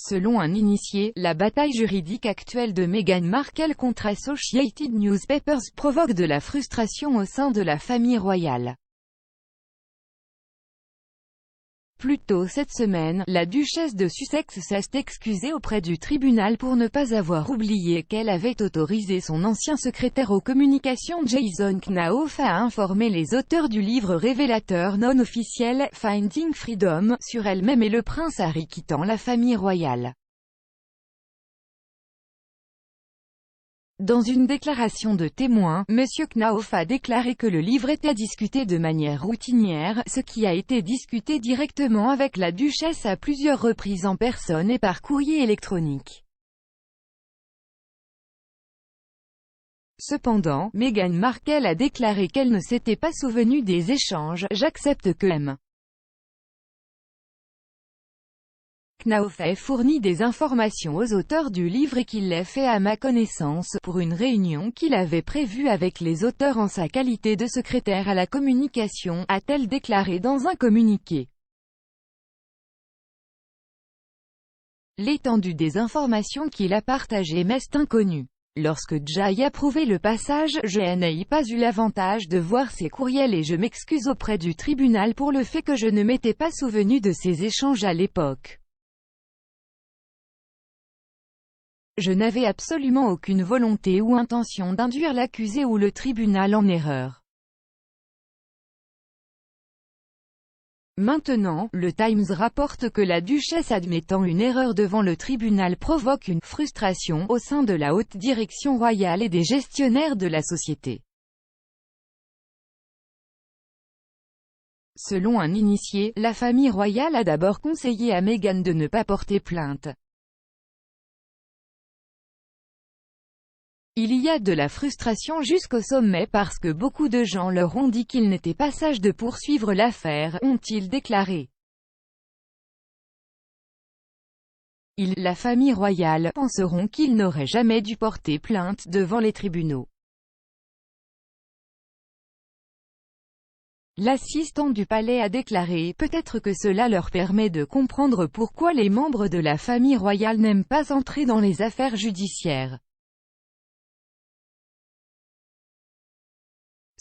Selon un initié, la bataille juridique actuelle de Meghan Markle contre Associated Newspapers provoque de la frustration au sein de la famille royale. Plus tôt cette semaine, la duchesse de Sussex s'est excusée auprès du tribunal pour ne pas avoir oublié qu'elle avait autorisé son ancien secrétaire aux communications Jason Knauf à informer les auteurs du livre révélateur non officiel, Finding Freedom, sur elle-même et le prince Harry quittant la famille royale. Dans une déclaration de témoin, M. Knauf a déclaré que le livre était discuté de manière routinière, ce qui a été discuté directement avec la duchesse à plusieurs reprises en personne et par courrier électronique. Cependant, Meghan Markle a déclaré qu'elle ne s'était pas souvenue des échanges. J'accepte que M. Knauf ait fourni des informations aux auteurs du livre et qu'il l'ait fait à ma connaissance, pour une réunion qu'il avait prévue avec les auteurs en sa qualité de secrétaire à la communication, a-t-elle déclaré dans un communiqué. L'étendue des informations qu'il a partagées m'est inconnue. Lorsque Jay a prouvé le passage, je n'ai pas eu l'avantage de voir ces courriels et je m'excuse auprès du tribunal pour le fait que je ne m'étais pas souvenu de ces échanges à l'époque. Je n'avais absolument aucune volonté ou intention d'induire l'accusé ou le tribunal en erreur. Maintenant, le Times rapporte que la duchesse admettant une erreur devant le tribunal provoque une « frustration » au sein de la haute direction royale et des gestionnaires de la société. Selon un initié, la famille royale a d'abord conseillé à Meghan de ne pas porter plainte. Il y a de la frustration jusqu'au sommet parce que beaucoup de gens leur ont dit qu'il n'était pas sage de poursuivre l'affaire, ont-ils déclaré. La famille royale, penseront qu'ils n'auraient jamais dû porter plainte devant les tribunaux. L'assistant du palais a déclaré, peut-être que cela leur permet de comprendre pourquoi les membres de la famille royale n'aiment pas entrer dans les affaires judiciaires.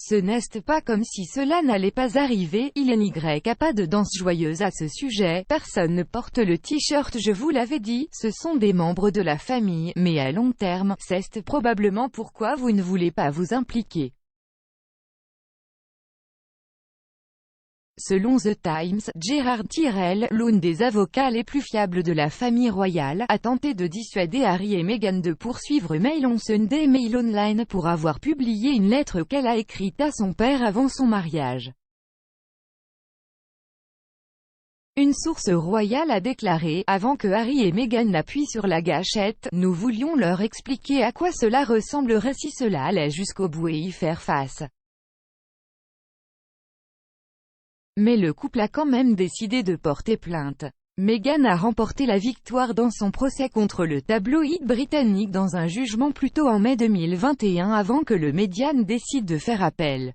Ce n'est pas comme si cela n'allait pas arriver, il a pas de danse joyeuse à ce sujet, personne ne porte le t-shirt je vous l'avais dit, ce sont des membres de la famille, mais à long terme, c'est probablement pourquoi vous ne voulez pas vous impliquer. Selon The Times, Gerard Tyrrell, l'un des avocats les plus fiables de la famille royale, a tenté de dissuader Harry et Meghan de poursuivre Mail on Sunday Mail Online pour avoir publié une lettre qu'elle a écrite à son père avant son mariage. Une source royale a déclaré, avant que Harry et Meghan n'appuient sur la gâchette, nous voulions leur expliquer à quoi cela ressemblerait si cela allait jusqu'au bout et y faire face. Mais le couple a quand même décidé de porter plainte. Meghan a remporté la victoire dans son procès contre le tabloïd britannique dans un jugement plus tôt en mai 2021 avant que le Median décide de faire appel.